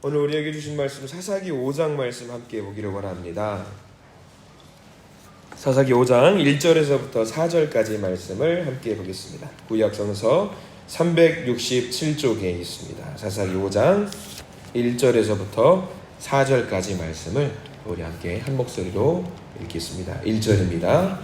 오늘 우리에게 주신 말씀 사사기 5장 말씀 함께 보기를 원합니다. 사사기 5장 1절에서부터 4절까지 말씀을 함께 보겠습니다. 구약성서 367쪽에 있습니다. 사사기 5장 1절에서부터 4절까지 말씀을 우리 함께 한 목소리로 읽겠습니다. 1절입니다.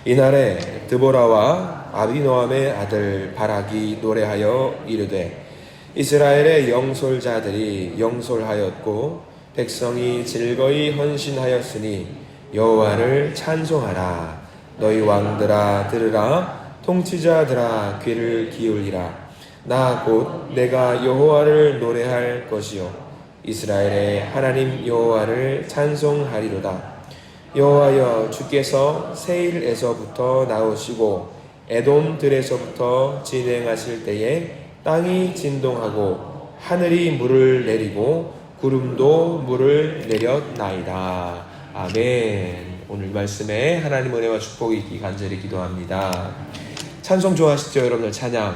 이날에 드보라와 아비노함의 아들 바락이 노래하여 이르되 이스라엘의 영솔자들이 영솔하였고 백성이 즐거이 헌신하였으니 여호와를 찬송하라. 너희 왕들아 들으라. 통치자들아 귀를 기울이라. 나 곧 내가 여호와를 노래할 것이요 이스라엘의 하나님 여호와를 찬송하리로다. 여호와여, 주께서 세일에서부터 나오시고 에돔들에서부터 진행하실 때에 땅이 진동하고 하늘이 물을 내리고 구름도 물을 내렸나이다. 아멘. 오늘 말씀에 하나님 은혜와 축복이 있기 간절히 기도합니다. 찬송 좋아하시죠? 여러분들 찬양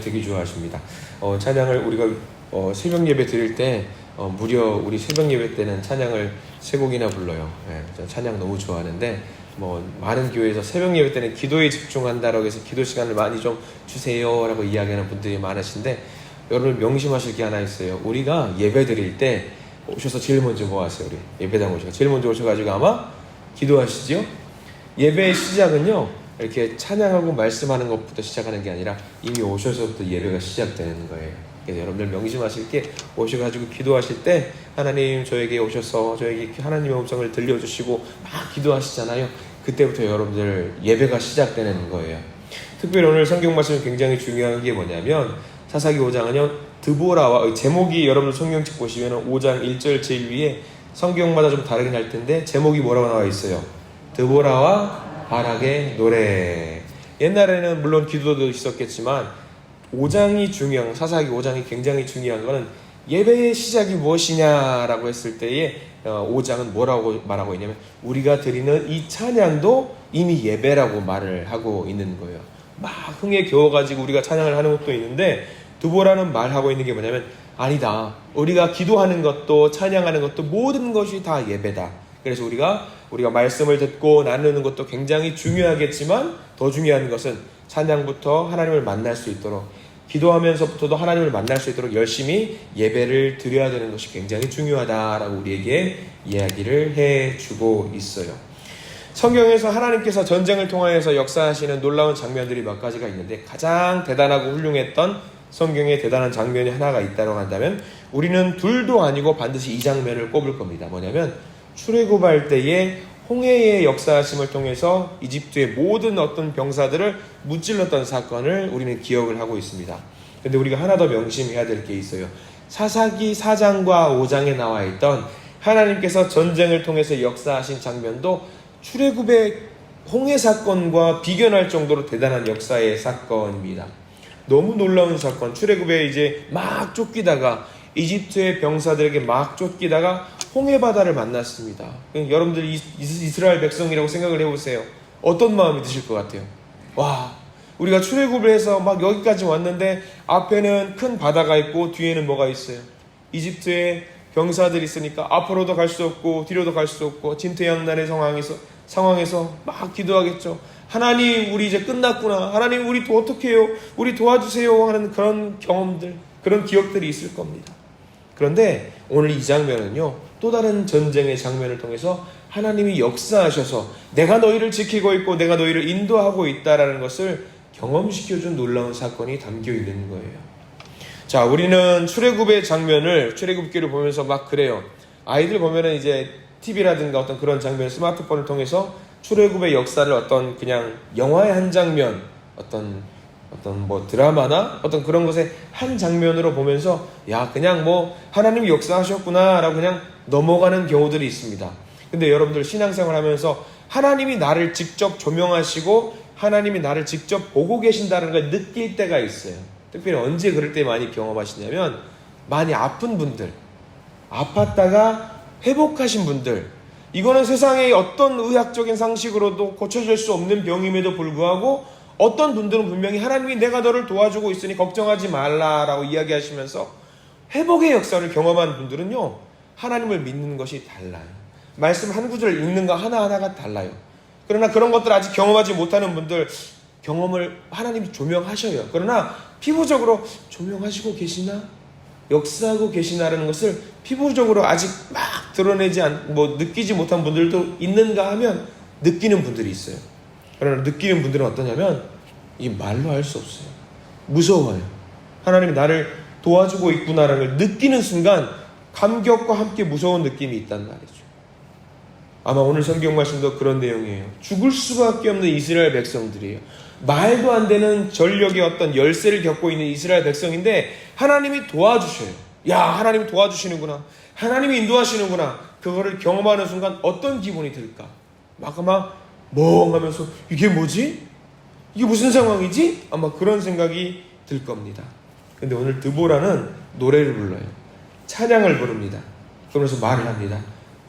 되게 좋아하십니다. 찬양을 우리가 새벽 예배 드릴 때 무려 우리 새벽 예배 때는 찬양을 3곡이나 불러요. 저 찬양 너무 좋아하는데 많은 교회에서 새벽 예배 때는 기도에 집중한다라고 해서 기도 시간을 많이 좀 주세요라고 이야기하는 분들이 많으신데, 여러분 명심하실 게 하나 있어요. 우리가 예배 드릴 때 오셔서 제일 먼저 뭐 하세요? 우리 예배당 오셔서 제일 먼저 오셔가지고 아마 기도하시지요? 예배의 시작은요, 이렇게 찬양하고 말씀하는 것부터 시작하는 게 아니라 이미 오셔서부터 예배가 시작되는 거예요. 그래서 여러분들 명심하실 게, 오셔가지고 기도하실 때 하나님 저에게 오셔서 저에게 하나님의 음성을 들려주시고 막 기도하시잖아요. 그때부터 여러분들 예배가 시작되는 거예요. 특별히 오늘 성경 말씀이 굉장히 중요한 게 뭐냐면, 사사기 5장은요 드보라와, 제목이 여러분들 성경책 보시면 5장 1절 제일 위에 성경마다 좀 다르긴 할 텐데 제목이 뭐라고 나와 있어요? 드보라와 바락의 노래. 옛날에는 물론 기도도 있었겠지만 5장이 중요한, 사사기 5장이 굉장히 중요한 거는 예배의 시작이 무엇이냐라고 했을 때에 5장은 뭐라고 말하고 있냐면, 우리가 드리는 이 찬양도 이미 예배라고 말을 하고 있는 거예요. 막 흥에 겨워가지고 우리가 찬양을 하는 것도 있는데, 드보라는 말하고 있는 게 뭐냐면, 아니다, 우리가 기도하는 것도 찬양하는 것도 모든 것이 다 예배다. 그래서 우리가 말씀을 듣고 나누는 것도 굉장히 중요하겠지만 더 중요한 것은 찬양부터 하나님을 만날 수 있도록, 기도하면서부터도 하나님을 만날 수 있도록 열심히 예배를 드려야 되는 것이 굉장히 중요하다라고 우리에게 이야기를 해주고 있어요. 성경에서 하나님께서 전쟁을 통하여서 역사하시는 놀라운 장면들이 몇 가지가 있는데, 가장 대단하고 훌륭했던 성경의 대단한 장면이 하나가 있다고 한다면 우리는 둘도 아니고 반드시 이 장면을 꼽을 겁니다. 뭐냐면 출애굽할 때에 홍해의 역사하심을 통해서 이집트의 모든 어떤 병사들을 무찔렀던 사건을 우리는 기억을 하고 있습니다. 그런데 우리가 하나 더 명심해야 될 게 있어요. 사사기 4장과 5장에 나와 있던 하나님께서 전쟁을 통해서 역사하신 장면도 출애굽의 홍해 사건과 비견할 정도로 대단한 역사의 사건입니다. 너무 놀라운 사건. 출애굽에 이제 막 쫓기다가 이집트의 병사들에게 막 쫓기다가 홍해 바다를 만났습니다. 여러분들 이스라엘 백성이라고 생각을 해보세요. 어떤 마음이 드실 것 같아요? 와, 우리가 출애굽을 해서 막 여기까지 왔는데 앞에는 큰 바다가 있고 뒤에는 뭐가 있어요? 이집트의 병사들이 있으니까 앞으로도 갈 수 없고 뒤로도 갈 수 없고 진퇴양난의 상황에서 막 기도하겠죠. 하나님, 우리 이제 끝났구나. 하나님, 우리 또 어떻게 해요? 우리 도와주세요 하는 그런 경험들, 그런 기억들이 있을 겁니다. 그런데 오늘 이 장면은요, 또 다른 전쟁의 장면을 통해서 하나님이 역사하셔서 내가 너희를 지키고 있고 내가 너희를 인도하고 있다라는 것을 경험시켜준 놀라운 사건이 담겨 있는 거예요. 자, 우리는 출애굽의 장면을, 출애굽기를 보면서 막 그래요. 아이들 보면은 이제 TV라든가 어떤 그런 장면, 스마트폰을 통해서 출애굽의 역사를 어떤 그냥 영화의 한 장면, 어떤 뭐 드라마나 어떤 그런 것의 한 장면으로 보면서 야, 그냥 뭐 하나님이 역사하셨구나 라고 그냥 넘어가는 경우들이 있습니다. 근데 여러분들 신앙생활 하면서 하나님이 나를 직접 조명하시고 하나님이 나를 직접 보고 계신다는 걸 느낄 때가 있어요. 특별히 언제 그럴 때 많이 경험하시냐면, 많이 아픈 분들, 아팠다가 회복하신 분들, 이거는 세상의 어떤 의학적인 상식으로도 고쳐질 수 없는 병임에도 불구하고 어떤 분들은 분명히 하나님이 내가 너를 도와주고 있으니 걱정하지 말라라고 이야기하시면서 회복의 역사를 경험한 분들은요, 하나님을 믿는 것이 달라요. 말씀 한 구절 읽는 거 하나하나가 달라요. 그러나 그런 것들 아직 경험하지 못하는 분들, 경험을 하나님이 조명하셔요. 그러나 피부적으로 조명하시고 계시나? 역사하고 계시나라는 것을 피부적으로 아직 막 드러내지 느끼지 못한 분들도 있는가 하면 느끼는 분들이 있어요. 그러나 느끼는 분들은 어떠냐면 이 말로 할 수 없어요. 무서워요. 하나님이 나를 도와주고 있구나라는 걸 느끼는 순간 감격과 함께 무서운 느낌이 있단 말이죠. 아마 오늘 성경 말씀도 그런 내용이에요. 죽을 수밖에 없는 이스라엘 백성들이에요. 말도 안 되는 전력의 어떤 열세를 겪고 있는 이스라엘 백성인데 하나님이 도와주셔요. 야, 하나님이 도와주시는구나. 하나님이 인도하시는구나. 그거를 경험하는 순간 어떤 기분이 들까? 막 멍하면서 이게 뭐지? 이게 무슨 상황이지? 아마 그런 생각이 들 겁니다. 근데 오늘 드보라는 노래를 불러요. 찬양을 부릅니다. 그러면서 말을 합니다.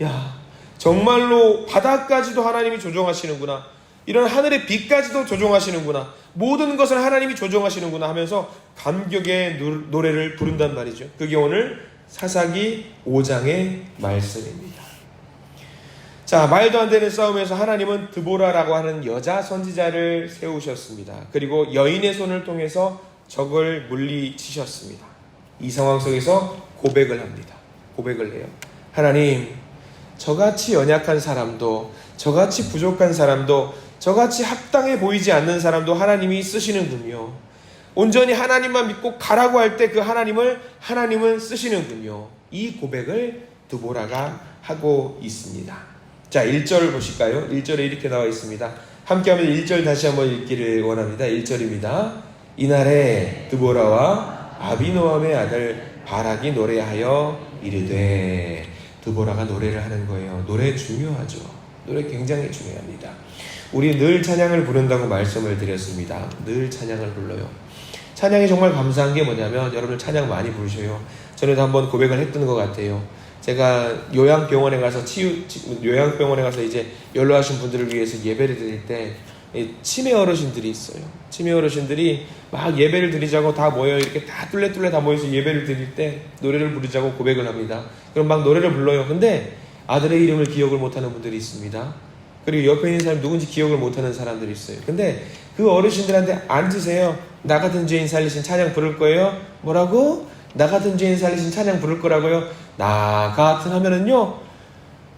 야, 정말로 바다까지도 하나님이 조종하시는구나. 이런 하늘의 빛까지도 조종하시는구나. 모든 것을 하나님이 조종하시는구나 하면서 감격의 노래를 부른단 말이죠. 그게 오늘 사사기 5장의 말씀입니다. 자, 말도 안 되는 싸움에서 하나님은 드보라라고 하는 여자 선지자를 세우셨습니다. 그리고 여인의 손을 통해서 적을 물리치셨습니다. 이 상황 속에서 고백을 합니다. 고백을 해요. 하나님, 저같이 연약한 사람도, 저같이 부족한 사람도, 저같이 합당해 보이지 않는 사람도 하나님이 쓰시는군요. 온전히 하나님만 믿고 가라고 할 때 그 하나님은 쓰시는군요. 이 고백을 드보라가 하고 있습니다. 자, 1절을 보실까요? 1절에 이렇게 나와 있습니다. 함께하면 1절 다시 한번 읽기를 원합니다. 1절입니다. 이날에 드보라와 아비노함의 아들 바락이 노래하여 이르되, 드보라가 노래를 하는 거예요. 노래 중요하죠. 노래 굉장히 중요합니다. 우리 늘 찬양을 부른다고 말씀을 드렸습니다. 늘 찬양을 불러요. 찬양이 정말 감사한 게 뭐냐면 여러분 찬양 많이 부르셔요. 전에도 한번 고백을 했던 것 같아요. 제가 요양병원에 가서 이제 연로하신 분들을 위해서 예배를 드릴 때 치매 어르신들이 있어요. 치매 어르신들이 막 예배를 드리자고 다 모여 이렇게 다 뚫레뚫레 다 모여서 예배를 드릴 때 노래를 부르자고 고백을 합니다. 그럼 막 노래를 불러요. 근데 아들의 이름을 기억을 못하는 분들이 있습니다. 그리고 옆에 있는 사람 누군지 기억을 못하는 사람들이 있어요. 근데 그 어르신들한테 앉으세요. 나 같은 죄인 살리신 찬양 부를 거예요. 뭐라고? 나 같은 죄인 살리신 찬양 부를 거라고요. 나 같은 하면은요,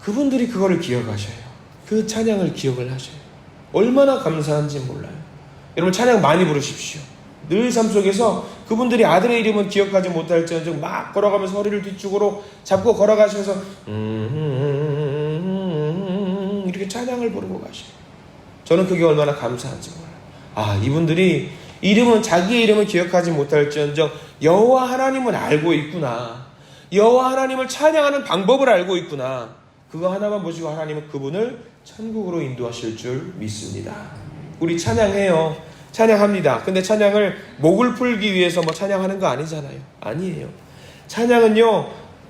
그분들이 그거를 기억하셔요. 그 찬양을 기억을 하셔요. 얼마나 감사한지 몰라요. 여러분 찬양 많이 부르십시오. 늘 삶 속에서 그분들이 아들의 이름은 기억하지 못할지언정 막 걸어가면서 허리를 뒤쪽으로 잡고 걸어가시면서 이렇게 찬양을 부르고 가셔요. 저는 그게 얼마나 감사한지 몰라요. 아, 이분들이 자기의 이름을 기억하지 못할지언정 여호와 하나님은 알고 있구나. 여호와 하나님을 찬양하는 방법을 알고 있구나. 그거 하나만 보시고 하나님은 그분을 천국으로 인도하실 줄 믿습니다. 우리 찬양해요. 찬양합니다. 근데 찬양을 목을 풀기 위해서 찬양하는 거 아니잖아요. 아니에요. 찬양은요,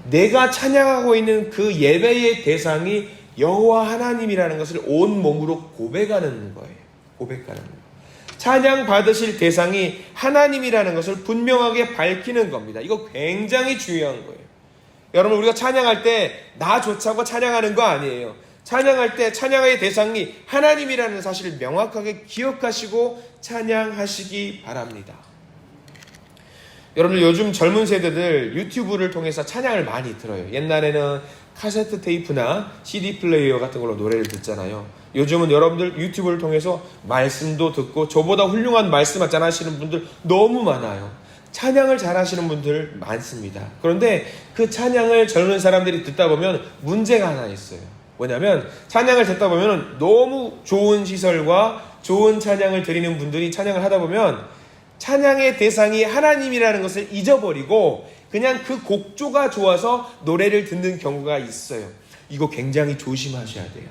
내가 찬양하고 있는 그 예배의 대상이 여호와 하나님이라는 것을 온 몸으로 고백하는 거예요. 고백하는 거예요. 찬양 받으실 대상이 하나님이라는 것을 분명하게 밝히는 겁니다. 이거 굉장히 중요한 거예요. 여러분, 우리가 찬양할 때 나 좋자고 찬양하는 거 아니에요. 찬양할 때 찬양의 대상이 하나님이라는 사실을 명확하게 기억하시고 찬양하시기 바랍니다. 여러분들 요즘 젊은 세대들 유튜브를 통해서 찬양을 많이 들어요. 옛날에는 카세트 테이프나 CD 플레이어 같은 걸로 노래를 듣잖아요. 요즘은 여러분들 유튜브를 통해서 말씀도 듣고 저보다 훌륭한 말씀 잘하시는 분들 너무 많아요. 찬양을 잘하시는 분들 많습니다. 그런데 그 찬양을 젊은 사람들이 듣다 보면 문제가 하나 있어요. 뭐냐면 찬양을 듣다 보면 너무 좋은 시설과 좋은 찬양을 드리는 분들이 찬양을 하다 보면 찬양의 대상이 하나님이라는 것을 잊어버리고 그냥 그 곡조가 좋아서 노래를 듣는 경우가 있어요. 이거 굉장히 조심하셔야 돼요.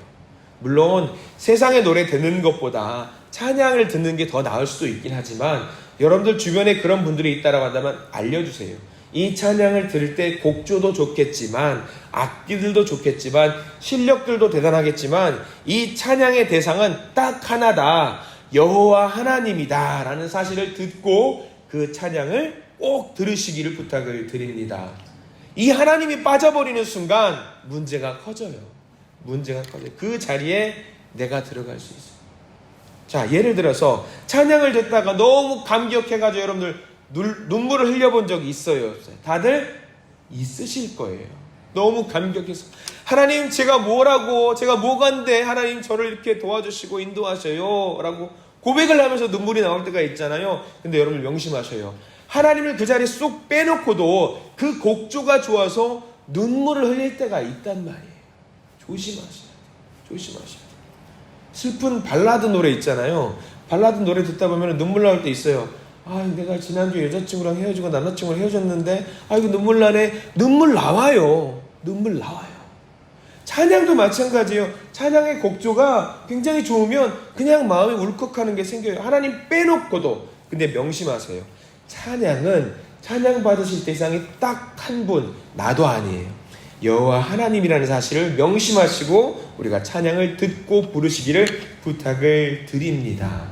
물론 세상의 노래 듣는 것보다 찬양을 듣는 게 더 나을 수도 있긴 하지만 여러분들 주변에 그런 분들이 있다라고 한다면 알려주세요. 이 찬양을 들을 때 곡조도 좋겠지만 악기들도 좋겠지만 실력들도 대단하겠지만 이 찬양의 대상은 딱 하나다. 여호와 하나님이다 라는 사실을 듣고 그 찬양을 꼭 들으시기를 부탁을 드립니다. 이 하나님이 빠져버리는 순간 문제가 커져요. 문제가 커져요. 그 자리에 내가 들어갈 수 있어요. 자, 예를 들어서 찬양을 듣다가 너무 감격해가지고 여러분들 눈물을 흘려본 적이 있어요, 없어요? 다들 있으실 거예요. 너무 감격해서 하나님 제가 뭐간데 하나님 저를 이렇게 도와주시고 인도하셔요 라고 고백을 하면서 눈물이 나올 때가 있잖아요. 근데 여러분 명심하셔요. 하나님을 그 자리에 쏙 빼놓고도 그 곡조가 좋아서 눈물을 흘릴 때가 있단 말이에요. 조심하셔야 돼요. 조심하셔야 돼요. 슬픈 발라드 노래 있잖아요. 발라드 노래 듣다 보면 눈물 나올 때 있어요. 내가 지난주에 여자친구랑 헤어지고 남자친구랑 헤어졌는데 이거 눈물 나네. 눈물 나와요. 눈물 나와요. 찬양도 마찬가지예요. 찬양의 곡조가 굉장히 좋으면 그냥 마음이 울컥하는 게 생겨요. 하나님 빼놓고도. 근데 명심하세요. 찬양은 찬양 받으실 대상이 딱 한 분, 나도 아니에요. 여호와 하나님이라는 사실을 명심하시고 우리가 찬양을 듣고 부르시기를 부탁을 드립니다.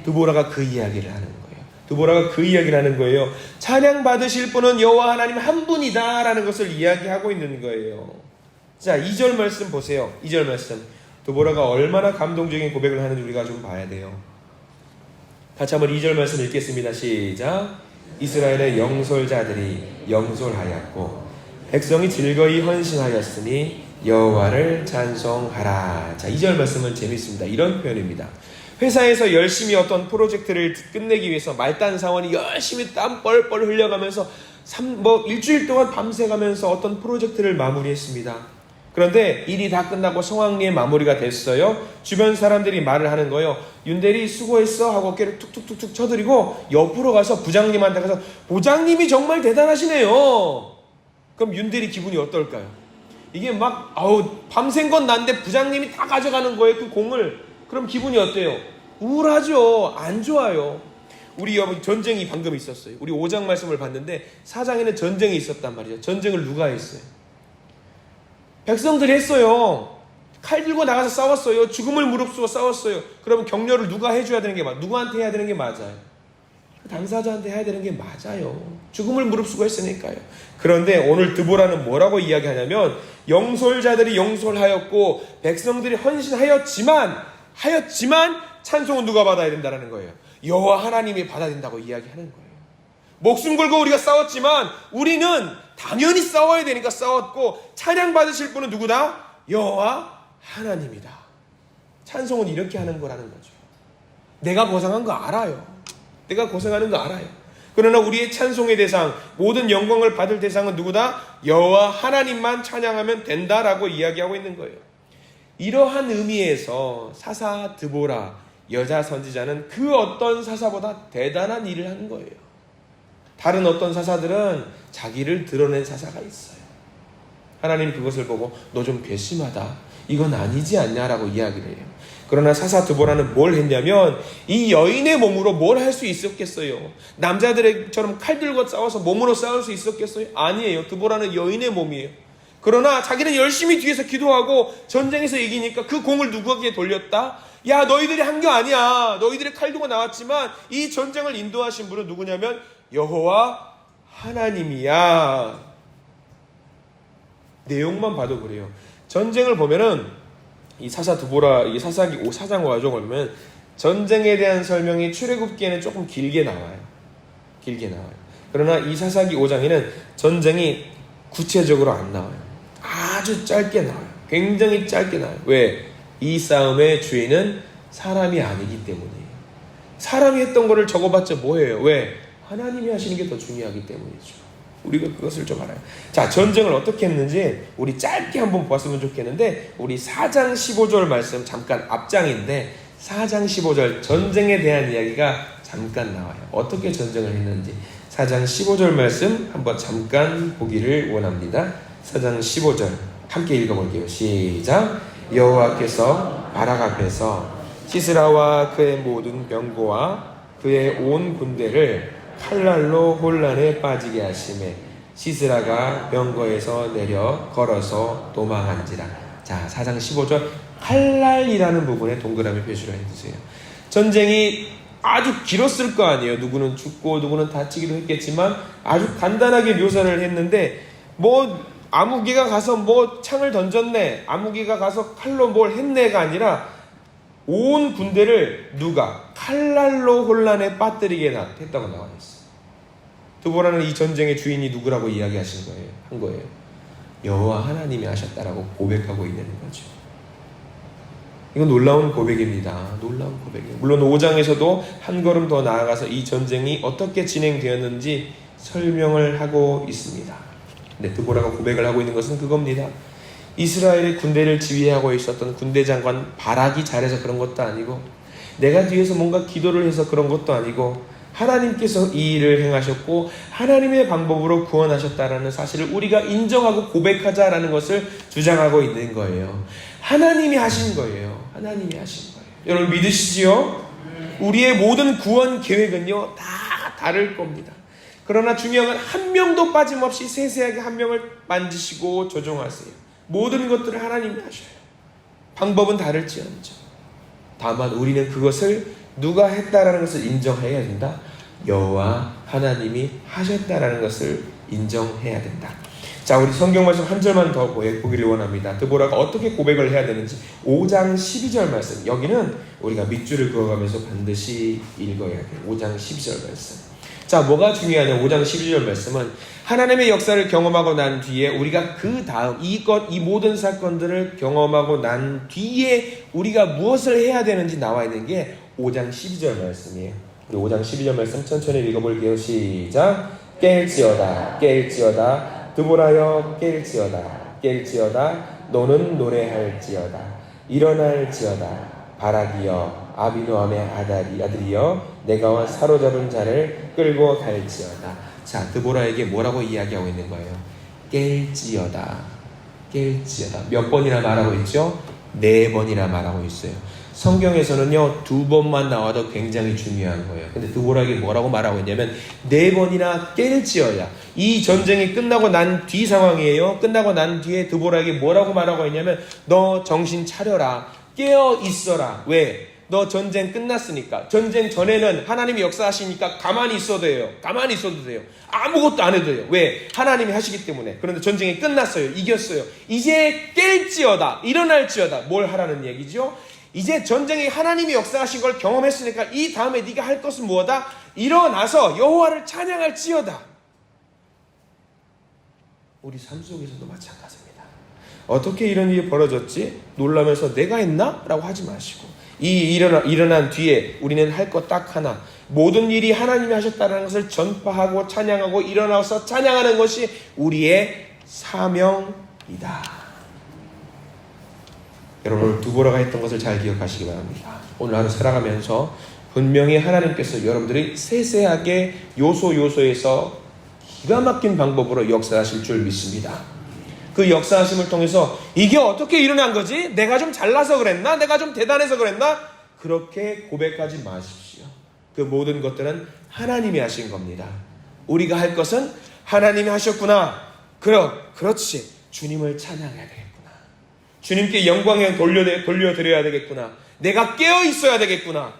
드보라가 그 이야기를 하는 거예요. 드보라가 그 이야기를 하는 거예요. 찬양 받으실 분은 여호와 하나님 한 분이다 라는 것을 이야기하고 있는 거예요. 자, 2절 말씀 보세요. 2절 말씀. 드보라가 얼마나 감동적인 고백을 하는지 우리가 좀 봐야 돼요. 같이 한번 2절 말씀 읽겠습니다. 시작. 이스라엘의 영솔자들이 영솔하였고 백성이 즐거이 헌신하였으니 여호와를 찬송하라. 자, 2절 말씀은 재밌습니다. 이런 표현입니다. 회사에서 열심히 어떤 프로젝트를 끝내기 위해서 말단 사원이 열심히 땀 뻘뻘 흘려가면서 일주일 동안 밤새가면서 어떤 프로젝트를 마무리했습니다. 그런데 일이 다 끝나고 성황리에 마무리가 됐어요. 주변 사람들이 말을 하는 거예요. 윤대리 수고했어 하고 어깨를 툭툭툭툭 쳐드리고 옆으로 가서 부장님한테 가서 부장님이 정말 대단하시네요. 그럼 윤대리 기분이 어떨까요? 이게 막 밤샌 건 난데 부장님이 다 가져가는 거예요. 그 공을. 그럼 기분이 어때요? 우울하죠. 안 좋아요. 우리 여러분 전쟁이 방금 있었어요. 우리 5장 말씀을 봤는데 4장에는 전쟁이 있었단 말이죠. 전쟁을 누가 했어요? 백성들이 했어요. 칼 들고 나가서 싸웠어요. 죽음을 무릅쓰고 싸웠어요. 그러면 격려를 누가 해줘야 되는 게 누구한테 해야 되는 게 맞아요? 당사자한테 해야 되는 게 맞아요. 죽음을 무릅쓰고 했으니까요. 그런데 오늘 드보라는 뭐라고 이야기하냐면 영솔자들이 영솔하였고 백성들이 헌신하였지만 찬송은 누가 받아야 된다는 거예요. 여호와 하나님이 받아야 된다고 이야기하는 거예요. 목숨 걸고 우리가 싸웠지만 우리는 당연히 싸워야 되니까 싸웠고 찬양 받으실 분은 누구다? 여호와 하나님이다. 찬송은 이렇게 하는 거라는 거죠. 내가 고생한 거 알아요. 내가 고생하는 거 알아요. 그러나 우리의 찬송의 대상, 모든 영광을 받을 대상은 누구다? 여호와 하나님만 찬양하면 된다라고 이야기하고 있는 거예요. 이러한 의미에서 사사 드보라 여자 선지자는 그 어떤 사사보다 대단한 일을 하는 거예요. 다른 어떤 사사들은 자기를 드러낸 사사가 있어요. 하나님 그것을 보고 너 좀 괘씸하다. 이건 아니지 않냐라고 이야기를 해요. 그러나 사사 드보라는 뭘 했냐면 이 여인의 몸으로 뭘 할 수 있었겠어요? 남자들처럼 칼 들고 싸워서 몸으로 싸울 수 있었겠어요? 아니에요. 드보라는 여인의 몸이에요. 그러나 자기는 열심히 뒤에서 기도하고 전쟁에서 이기니까 그 공을 누구에게 돌렸다? 야, 너희들이 한 게 아니야. 너희들이 칼 들고 나왔지만 이 전쟁을 인도하신 분은 누구냐면 여호와 하나님이야. 내용만 봐도 그래요. 전쟁을 보면은 이 사사 드보라, 이 사사기 4장 5장을 보면 전쟁에 대한 설명이 출애굽기에는 조금 길게 나와요. 그러나 이 사사기 5장에는 전쟁이 구체적으로 안 나와요. 아주 짧게 나와요. 굉장히 짧게 나와요. 왜? 이 싸움의 주인은 사람이 아니기 때문이에요. 사람이 했던 거를 적어봤자 뭐예요? 왜? 하나님이 하시는 게 더 중요하기 때문이죠. 우리가 그것을 좀 알아요. 자, 전쟁을 어떻게 했는지 우리 짧게 한번 보았으면 좋겠는데 우리 4장 15절 말씀 잠깐 앞장인데 4장 15절 전쟁에 대한 이야기가 잠깐 나와요. 어떻게 전쟁을 했는지 4장 15절 말씀 한번 잠깐 보기를 원합니다. 4장 15절 함께 읽어볼게요. 시작. 여호와께서 바락 앞에서 시스라와 그의 모든 병거와 그의 온 군대를 칼날로 혼란에 빠지게 하심에 시스라가 병거에서 내려 걸어서 도망한지라. 자, 4장 15절 칼날이라는 부분에 동그라미 표시를 해주세요. 전쟁이 아주 길었을 거 아니에요. 누구는 죽고 누구는 다치기도 했겠지만 아주 간단하게 묘사를 했는데 뭐 아무개가 가서 뭐 창을 던졌네, 아무개가 가서 칼로 뭘 했네가 아니라 온 군대를 누가 칼날로 혼란에 빠뜨리게 했다고 나와 있어요. 드보라는 이 전쟁의 주인이 누구라고 이야기하신 거예요. 한 거예요. 여호와 하나님이 하셨다라고 고백하고 있는 거죠. 이건 놀라운 고백입니다. 놀라운 고백이에요. 물론 5장에서도 한 걸음 더 나아가서 이 전쟁이 어떻게 진행되었는지 설명을 하고 있습니다. 근데 드보라가 고백을 하고 있는 것은 그겁니다. 이스라엘의 군대를 지휘하고 있었던 군대 장관 바락이 잘해서 그런 것도 아니고, 내가 뒤에서 뭔가 기도를 해서 그런 것도 아니고, 하나님께서 이 일을 행하셨고 하나님의 방법으로 구원하셨다라는 사실을 우리가 인정하고 고백하자라는 것을 주장하고 있는 거예요. 하나님이 하신 거예요. 하나님이 하신 거예요. 여러분 믿으시지요? 우리의 모든 구원 계획은요 다 다를 겁니다. 그러나 중요한 건 한 명도 빠짐없이 세세하게 한 명을 만지시고 조종하세요. 모든 것들을 하나님이 하셔요. 방법은 다를지언정 다만 우리는 그것을 누가 했다라는 것을 인정해야 된다. 여호와 하나님이 하셨다라는 것을 인정해야 된다. 자, 우리 성경 말씀 한 절만 더 보기를 원합니다. 드보라가 어떻게 고백을 해야 되는지 5장 12절 말씀, 여기는 우리가 밑줄을 그어가면서 반드시 읽어야 돼요. 5장 12절 말씀. 자, 뭐가 중요하냐? 5장 12절 말씀은 하나님의 역사를 경험하고 난 뒤에 우리가 그 다음 이 모든 사건들을 경험하고 난 뒤에 우리가 무엇을 해야 되는지 나와 있는 게 5장 12절 말씀이에요. 우리 5장 12절 말씀 천천히 읽어볼게요. 시작. 깰지어다 깰지어다 드보라여 깰지어다 깰지어다 너는 노래할지어다 일어날지어다 바락이여 아비노함의 아들이여 내가 사로잡은 자를 끌고 갈지어다. 자, 드보라에게 뭐라고 이야기하고 있는 거예요? 깰지어다 깰지어다. 몇 번이나 말하고 있죠? 4번이나 말하고 있어요. 성경에서는요 2번만 나와도 굉장히 중요한 거예요. 근데 드보라에게 뭐라고 말하고 있냐면 4번이나 깰지어야. 이 전쟁이 끝나고 난 뒤 상황이에요. 끝나고 난 뒤에 드보라에게 뭐라고 말하고 있냐면 너 정신 차려라, 깨어 있어라. 왜? 너 전쟁 끝났으니까. 전쟁 전에는 하나님이 역사하시니까 가만히 있어도 돼요. 가만히 있어도 돼요. 아무것도 안 해도 돼요. 왜? 하나님이 하시기 때문에. 그런데 전쟁이 끝났어요. 이겼어요. 이제 깰지어다 일어날지어다. 뭘 하라는 얘기죠? 이제 전쟁이 하나님이 역사하신 걸 경험했으니까 이 다음에 네가 할 것은 무엇이다? 일어나서 여호와를 찬양할지어다. 우리 삶 속에서도 마찬가지입니다. 어떻게 이런 일이 벌어졌지? 놀라면서 내가 했나? 라고 하지 마시고 일어난 뒤에 우리는 할 것 딱 하나, 모든 일이 하나님이 하셨다는 것을 전파하고 찬양하고 일어나서 찬양하는 것이 우리의 사명이다. 여러분 드보라가 했던 것을 잘 기억하시기 바랍니다. 오늘 하루 살아가면서 분명히 하나님께서 여러분들이 세세하게 요소에서 기가 막힌 방법으로 역사하실 줄 믿습니다. 그 역사하심을 통해서 이게 어떻게 일어난 거지? 내가 좀 잘나서 그랬나? 내가 좀 대단해서 그랬나? 그렇게 고백하지 마십시오. 그 모든 것들은 하나님이 하신 겁니다. 우리가 할 것은 하나님이 하셨구나. 그렇지. 주님을 찬양해야 되겠구나. 주님께 영광을 돌려드려야 되겠구나. 내가 깨어 있어야 되겠구나.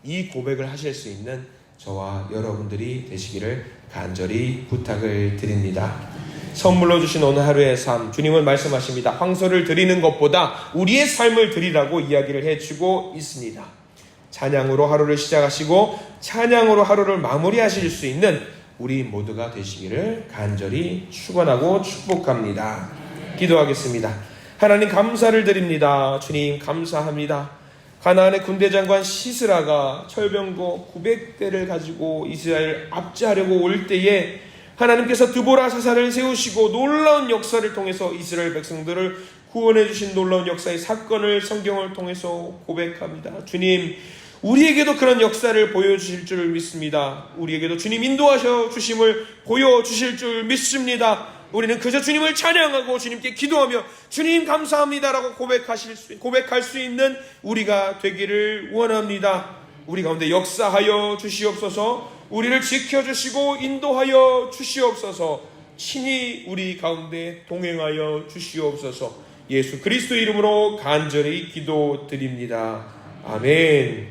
이 고백을 하실 수 있는 저와 여러분들이 되시기를 간절히 부탁을 드립니다. 선물로 주신 오늘 하루의 삶, 주님은 말씀하십니다. 황소를 드리는 것보다 우리의 삶을 드리라고 이야기를 해주고 있습니다. 찬양으로 하루를 시작하시고 찬양으로 하루를 마무리하실 수 있는 우리 모두가 되시기를 간절히 축원하고 축복합니다. 기도하겠습니다. 하나님 감사를 드립니다. 주님 감사합니다. 가나안의 군대 장관 시스라가 철병거 900대를 가지고 이스라엘을 압제하려고 올 때에 하나님께서 드보라 사사를 세우시고 놀라운 역사를 통해서 이스라엘 백성들을 구원해 주신 놀라운 역사의 사건을 성경을 통해서 고백합니다. 주님, 우리에게도 그런 역사를 보여주실 줄 믿습니다. 우리에게도 주님 인도하셔 주심을 보여주실 줄 믿습니다. 우리는 그저 주님을 찬양하고 주님께 기도하며 주님 감사합니다라고 고백할 수 있는 우리가 되기를 원합니다. 우리 가운데 역사하여 주시옵소서. 우리를 지켜주시고 인도하여 주시옵소서. 친히 우리 가운데 동행하여 주시옵소서. 예수 그리스도 이름으로 간절히 기도드립니다. 아멘.